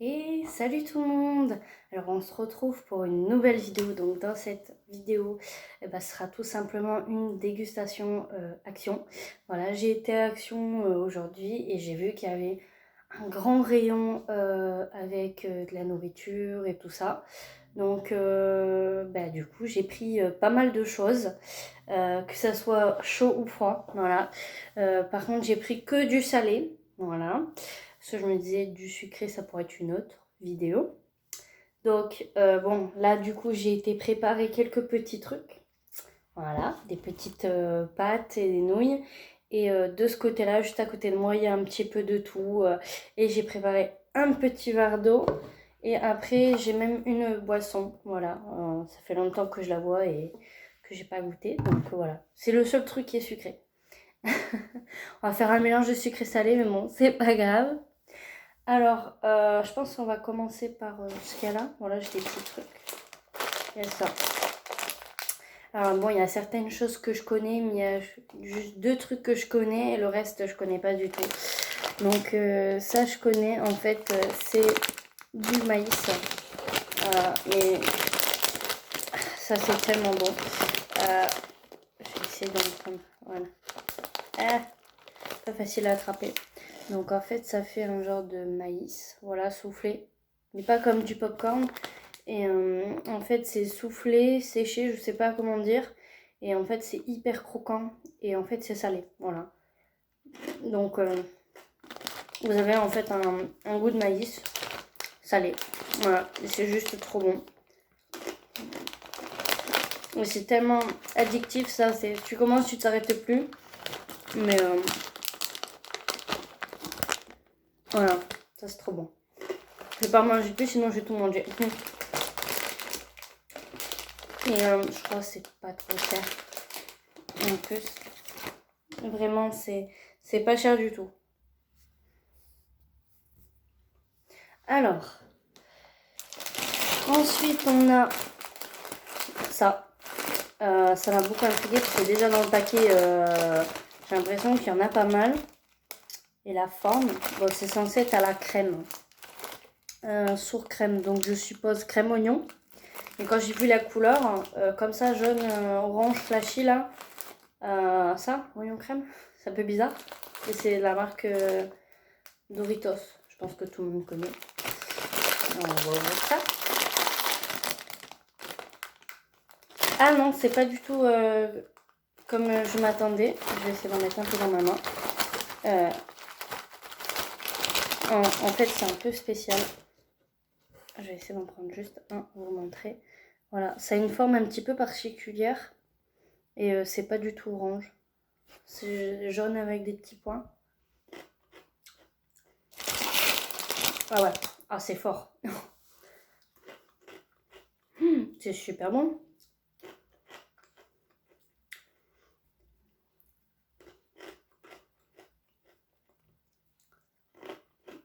Et salut tout le monde! Alors on se retrouve pour une nouvelle vidéo. Donc dans cette vidéo, ce sera tout simplement une dégustation Action. Voilà, j'ai été à Action aujourd'hui et j'ai vu qu'il y avait un grand rayon avec de la nourriture et tout ça. Donc du coup j'ai pris pas mal de choses, que ça soit chaud ou froid. Voilà. Par contre j'ai pris que du salé. Voilà. Parce que je me disais du sucré ça pourrait être une autre vidéo. Donc bon là du coup j'ai été préparer quelques petits trucs. Voilà, des petites pâtes et des nouilles. Et de ce côté-là, juste à côté de moi, il y a un petit peu de tout. Et j'ai préparé un petit verre d'eau. Et après, j'ai même une boisson. Voilà, ça fait longtemps que je la bois et que j'ai pas goûté. Donc voilà, c'est le seul truc qui est sucré. On va faire un mélange de sucré salé, mais bon, c'est pas grave. Alors, je pense qu'on va commencer par ce qu'il y a là. Voilà, j'ai des petits trucs. Il y a ça. Alors bon, il y a certaines choses que je connais, mais il y a juste deux trucs que je connais et le reste, je connais pas du tout. Donc ça, je connais. En fait, c'est du maïs. Mais ça, c'est tellement bon. Je vais essayer d'en prendre. Voilà. Ah, pas facile à attraper. Donc en fait, ça fait un genre de maïs. Voilà, soufflé. Mais pas comme du popcorn. Et en fait, c'est soufflé, séché, je sais pas comment dire. Et en fait, c'est hyper croquant. Et en fait, c'est salé. Voilà. Donc, vous avez en fait un goût de maïs salé. Voilà. Et c'est juste trop bon. Et c'est tellement addictif, ça. Tu commences, tu t'arrêtes plus. Mais voilà. Ça, c'est trop bon. Je vais pas manger plus, sinon je vais tout manger. Et je crois que c'est pas trop cher. En plus, vraiment, c'est pas cher du tout. Alors, ensuite on a ça. Ça m'a beaucoup intrigué parce que déjà dans le paquet, j'ai l'impression qu'il y en a pas mal. Et la forme, bon, c'est censé être à la crème. Sour crème, donc je suppose crème oignon. Et quand j'ai vu la couleur, comme ça, jaune, orange, flashy là, ça, oignon crème, c'est un peu bizarre. Et c'est la marque Doritos, je pense que tout le monde connaît. On va ouvrir ça. Ah non, c'est pas du tout comme je m'attendais. Je vais essayer d'en mettre un peu dans ma main. En fait, c'est un peu spécial. Je vais essayer d'en prendre juste un pour vous montrer. Voilà, ça a une forme un petit peu particulière. Et c'est pas du tout orange. C'est jaune avec des petits points. Ah ouais, ah c'est fort. C'est super bon.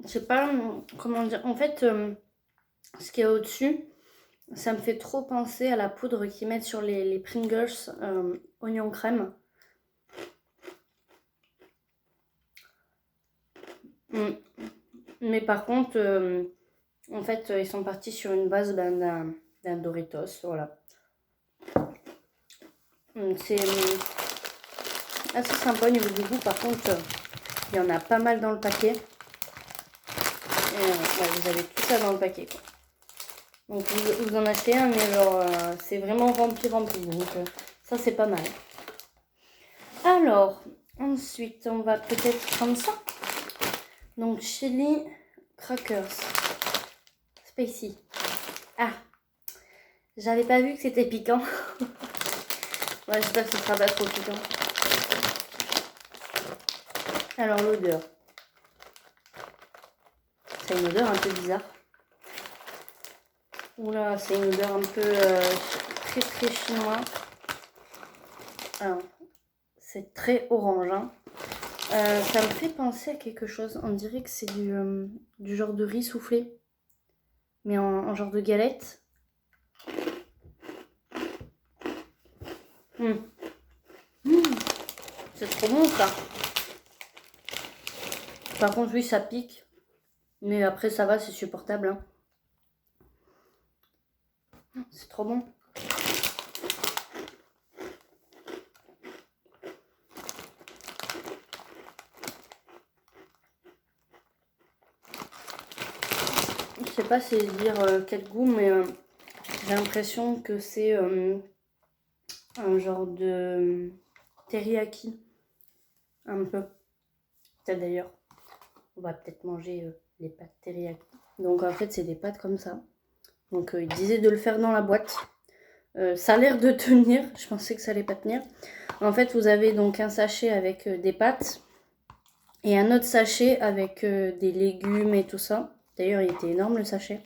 Je sais pas comment dire. En fait, ce qu'il y a au-dessus, ça me fait trop penser à la poudre qu'ils mettent sur les Pringles oignon crème. Mais par contre, en fait, ils sont partis sur une base d'un Doritos. Voilà. C'est assez sympa au niveau du goût. Par contre, il y en a pas mal dans le paquet. Et ouais, vous avez tout ça dans le paquet, quoi. Donc vous en achetez un, mais genre c'est vraiment rempli. Donc ça c'est pas mal. Alors, ensuite on va peut-être prendre ça. Donc chili crackers. Spicy. Ah, j'avais pas vu que c'était piquant. Ouais, j'espère que ce sera pas trop piquant. Alors l'odeur. C'est une odeur un peu bizarre. Oula, c'est une odeur un peu très très chinois. Alors, c'est très orange. Hein. Ça me fait penser à quelque chose. On dirait que c'est du genre de riz soufflé. Mais en genre de galette. C'est trop bon ça. Par contre, oui, ça pique. Mais après, ça va, c'est supportable. Hein. C'est trop bon. Je sais pas c'est dire quel goût, mais j'ai l'impression que c'est un genre de teriyaki. Un peu. Peut-être d'ailleurs, on va peut-être manger les pâtes teriyaki. Donc en fait, c'est des pâtes comme ça. Donc il disait de le faire dans la boîte. Ça a l'air de tenir. Je pensais que ça allait pas tenir. En fait, vous avez donc un sachet avec des pâtes et un autre sachet avec des légumes et tout ça. D'ailleurs, il était énorme le sachet.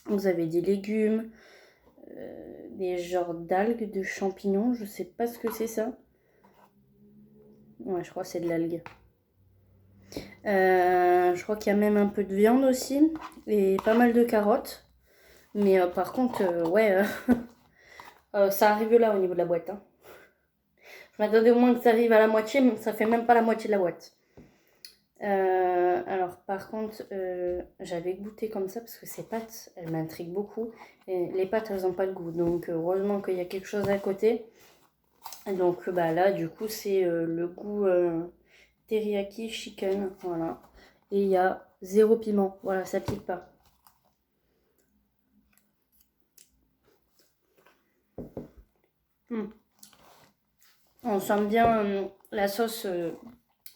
Vous avez des légumes, des genres d'algues, de champignons. Je sais pas ce que c'est ça. Ouais, je crois que c'est de l'algue. Je crois qu'il y a même un peu de viande aussi et pas mal de carottes. Mais par contre, ouais, ça arrive là au niveau de la boîte. Hein. Je m'attendais au moins que ça arrive à la moitié, mais ça fait même pas la moitié de la boîte. Alors par contre, j'avais goûté comme ça parce que ces pâtes, elles m'intriguent beaucoup. Et les pâtes, elles n'ont pas de goût. Donc heureusement qu'il y a quelque chose à côté. Et donc bah, là, du coup, c'est le goût teriyaki chicken. Voilà. Et il y a 0 piment. Voilà, ça pique pas. On sent bien la sauce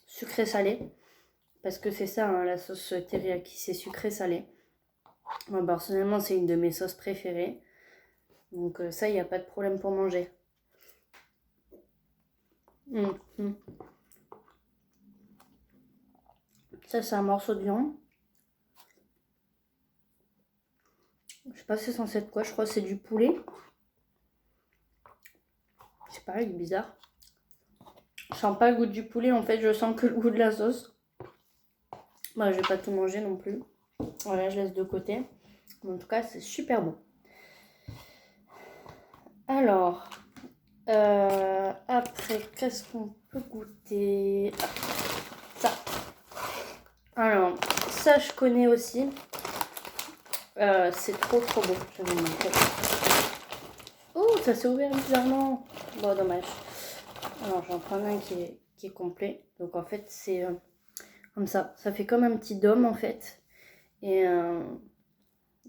sucrée-salée. Parce que c'est ça, hein, la sauce teriyaki, c'est sucré-salé. Moi, personnellement, c'est une de mes sauces préférées. Donc ça, il n'y a pas de problème pour manger. Ça, c'est un morceau de viande. Je sais pas si c'est censé être quoi, je crois que c'est du poulet. C'est pareil, bizarre. Je sens pas le goût du poulet, en fait, je sens que le goût de la sauce. Bah, je vais pas tout manger non plus. Voilà, je laisse de côté. En tout cas, c'est super bon. Alors, après, qu'est-ce qu'on peut goûter? Ça. Alors, ça, je connais aussi. C'est trop bon. Je vais vous montrer. Oh, ça s'est ouvert bizarrement. Bon, dommage. Alors, j'en prends un qui est complet. Donc, en fait, c'est comme ça. Ça fait comme un petit dôme, en fait. Et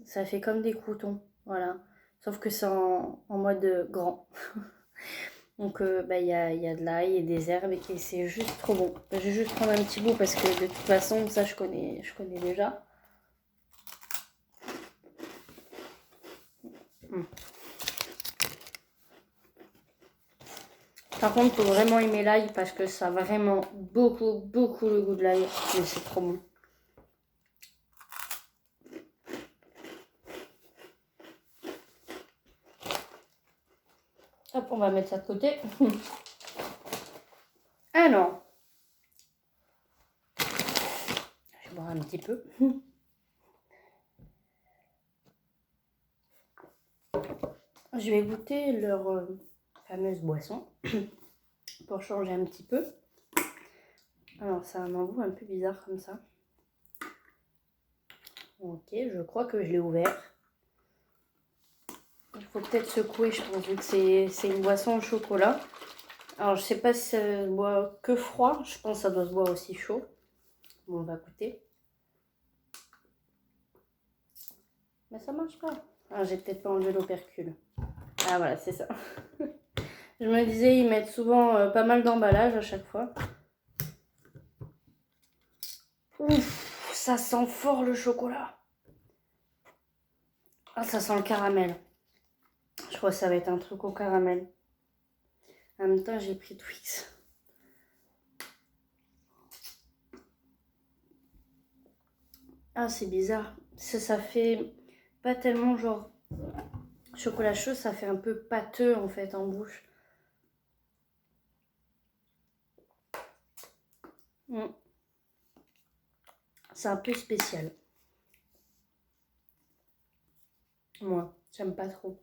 ça fait comme des croûtons. Voilà. Sauf que c'est en mode grand. Donc, bah, y a de l'ail et des herbes. Et c'est juste trop bon. Je vais juste prendre un petit bout parce que de toute façon, ça, je connais déjà. Par contre, il faut vraiment aimer l'ail parce que ça a vraiment beaucoup le goût de l'ail. Mais c'est trop bon. Hop, on va mettre ça de côté. Alors, je vais boire un petit peu. Je vais goûter leur fameuse boisson pour changer un petit peu. Alors, ça a un goût un peu bizarre comme ça. Ok, je crois que je l'ai ouvert. Il faut peut-être secouer, je pense, vu que c'est une boisson au chocolat. Alors, je sais pas si ça se boit que froid. Je pense que ça doit se boire aussi chaud. Bon, on va goûter. Mais ça marche pas. Ah, j'ai peut-être pas enlevé l'opercule. Ah, voilà, c'est ça. Je me disais, ils mettent souvent pas mal d'emballage à chaque fois. Ouf, ça sent fort le chocolat. Ah, ça sent le caramel. Je crois que ça va être un truc au caramel. En même temps, j'ai pris Twix. Ah, c'est bizarre. Ça fait pas tellement genre chocolat chaud, ça fait un peu pâteux en fait en bouche. C'est un peu spécial. Moi, j'aime pas trop.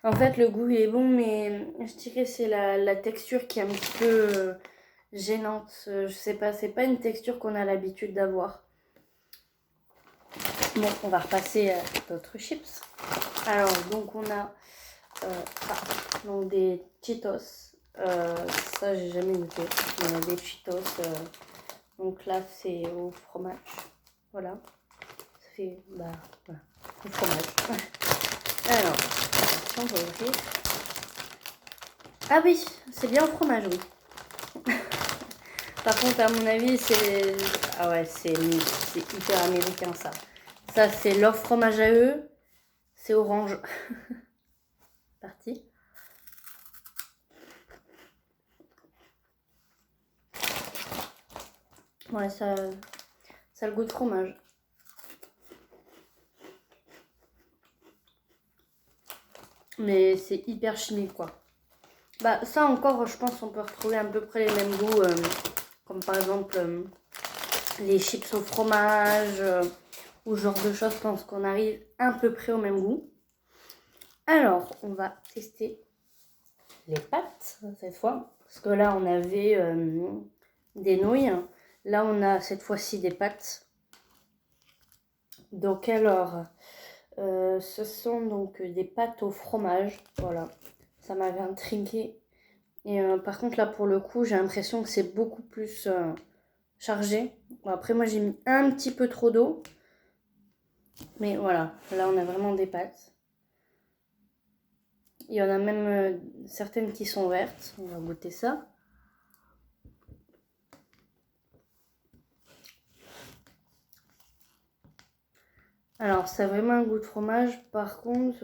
En fait, le goût il est bon, mais je dirais c'est la texture qui est un petit peu gênante. Je sais pas, c'est pas une texture qu'on a l'habitude d'avoir. Bon, on va repasser à d'autres chips. Alors, donc on a donc des Cheetos. Ça, j'ai jamais goûté. On a des Cheetos. Donc là, c'est au fromage. Voilà. Ça fait, voilà, au fromage. Alors, attention, on va ouvrir. Ah oui, c'est bien au fromage, oui. Par contre, à mon avis, c'est... Ah ouais, c'est hyper américain, ça. Ça, c'est leur fromage à eux. C'est orange. Parti. Ouais, ça a le goût de fromage. Mais c'est hyper chimique, quoi. Bah, ça encore, je pense qu'on peut retrouver à peu près les mêmes goûts. Comme par exemple les chips au fromage. Ou ce genre de choses, je pense qu'on arrive à peu près au même goût. Alors, on va tester les pâtes cette fois. Parce que là, on avait des nouilles. Là, on a cette fois-ci des pâtes. Donc alors, ce sont donc des pâtes au fromage. Voilà, ça m'avait intrigué. Et par contre, là, pour le coup, j'ai l'impression que c'est beaucoup plus chargé. Bon, après, moi, j'ai mis un petit peu trop d'eau. Mais voilà, là, on a vraiment des pâtes. Il y en a même certaines qui sont vertes. On va goûter ça. Alors, ça a vraiment un goût de fromage. Par contre,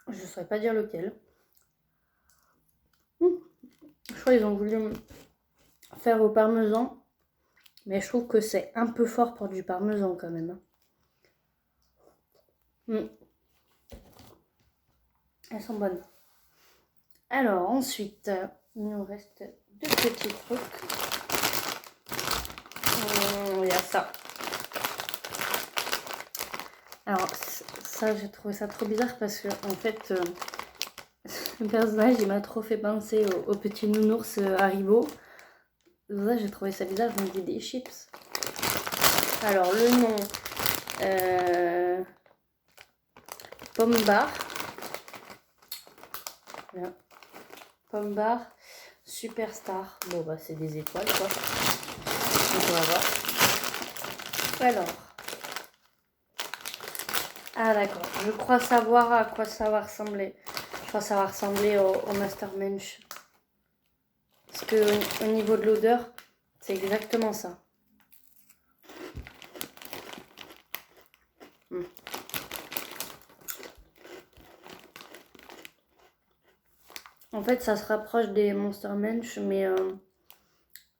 je ne saurais pas dire lequel. Je crois qu'ils ont voulu faire au parmesan. Mais je trouve que c'est un peu fort pour du parmesan quand même. Elles sont bonnes. Alors ensuite, il nous reste deux petits trucs. Il y a ça. Alors ça, j'ai trouvé ça trop bizarre parce que en fait, le personnage, il m'a trop fait penser au petit nounours Haribo. Ça, j'ai trouvé ça bizarre. Je me dis des chips. Alors le nom, Pomme Bar. Voilà. Pomme Bar Superstar. Bon bah c'est des étoiles quoi. Donc on va voir. Alors. Ah d'accord. Je crois savoir à quoi ça va ressembler. Je crois que ça va ressembler au Master Munch. Parce que au niveau de l'odeur, c'est exactement ça. En fait, ça se rapproche des Monster Munch, mais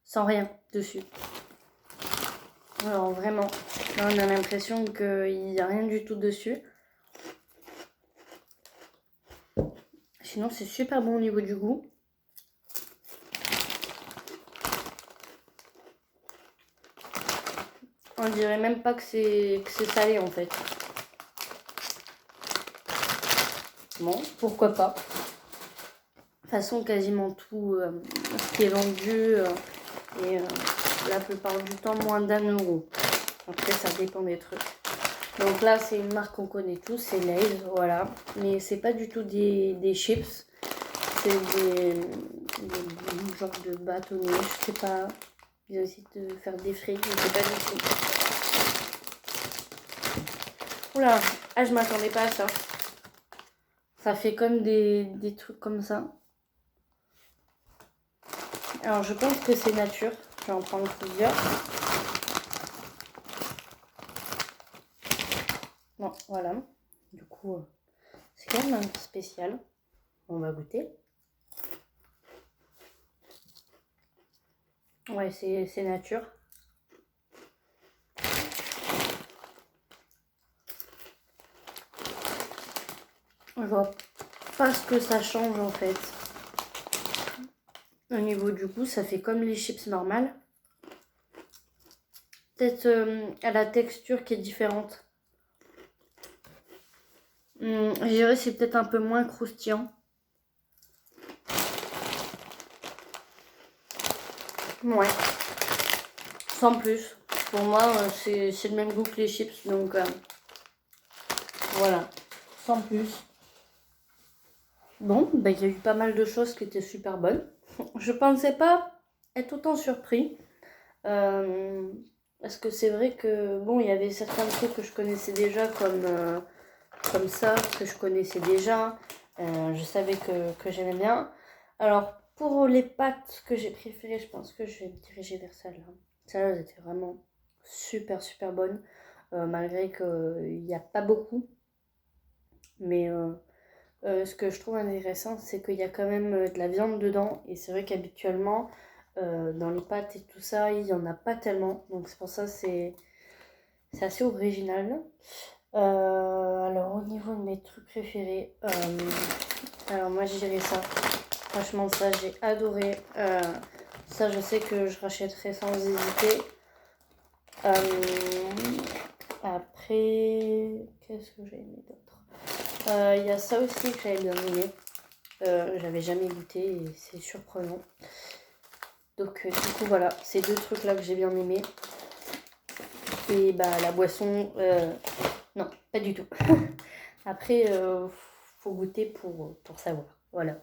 sans rien dessus. Alors vraiment, là on a l'impression qu'il n'y a rien du tout dessus. Sinon, c'est super bon au niveau du goût. On dirait même pas que c'est salé en fait. Bon, pourquoi pas. De toute façon, quasiment tout ce qui est vendu est la plupart du temps moins d'1 €. Après, ça dépend des trucs. Donc là, c'est une marque qu'on connaît tous, c'est Lay's, voilà. Mais c'est pas du tout des chips. C'est des genres de bâtonnets, je sais pas. Ils ont essayé de faire des frites, je sais pas du tout. Oula, ah je m'attendais pas à ça. Ça fait comme des trucs comme ça. Alors je pense que c'est nature. Je vais en prendre plusieurs. Bon, voilà. Du coup, c'est quand même un peu spécial. On va goûter. Ouais, c'est nature. Je vois pas ce que ça change en fait. Au niveau du goût, ça fait comme les chips normales. Peut-être à la texture qui est différente. Je dirais c'est peut-être un peu moins croustillant. Ouais. Sans plus. Pour moi, c'est le même goût que les chips, donc voilà, sans plus. Bon, bah, il y a eu pas mal de choses qui étaient super bonnes. Je pensais pas être autant surpris. Parce que c'est vrai que, bon, il y avait certains trucs que je connaissais déjà, comme ça, que je connaissais déjà. Je savais que j'aimais bien. Alors, pour les pâtes que j'ai préférées, je pense que je vais me diriger vers celle-là. Celle-là, elle était vraiment super, super bonne. Malgré qu'il n'y a pas beaucoup. Mais ce que je trouve intéressant, c'est qu'il y a quand même de la viande dedans. Et c'est vrai qu'habituellement, dans les pâtes et tout ça, il n'y en a pas tellement. Donc c'est pour ça c'est assez original. Alors au niveau de mes trucs préférés, alors moi je dirais ça. Franchement ça j'ai adoré. Ça je sais que je rachèterai sans hésiter. Après, qu'est-ce que j'ai aimé d'autre? Il y a ça aussi que j'avais bien aimé. J'avais jamais goûté et c'est surprenant. Donc du coup voilà, ces deux trucs là que j'ai bien aimé. Et bah la boisson, non, pas du tout. Après, faut goûter pour savoir. Voilà.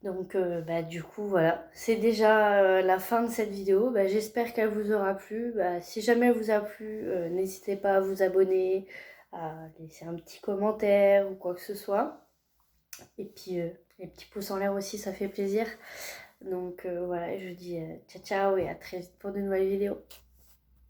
Donc bah du coup voilà, c'est déjà la fin de cette vidéo. Bah, j'espère qu'elle vous aura plu. Bah, si jamais elle vous a plu, n'hésitez pas à vous abonner, à laisser un petit commentaire ou quoi que ce soit. Et puis les petits pouces en l'air aussi, ça fait plaisir. Donc voilà, je vous dis ciao ciao et à très vite pour de nouvelles vidéos.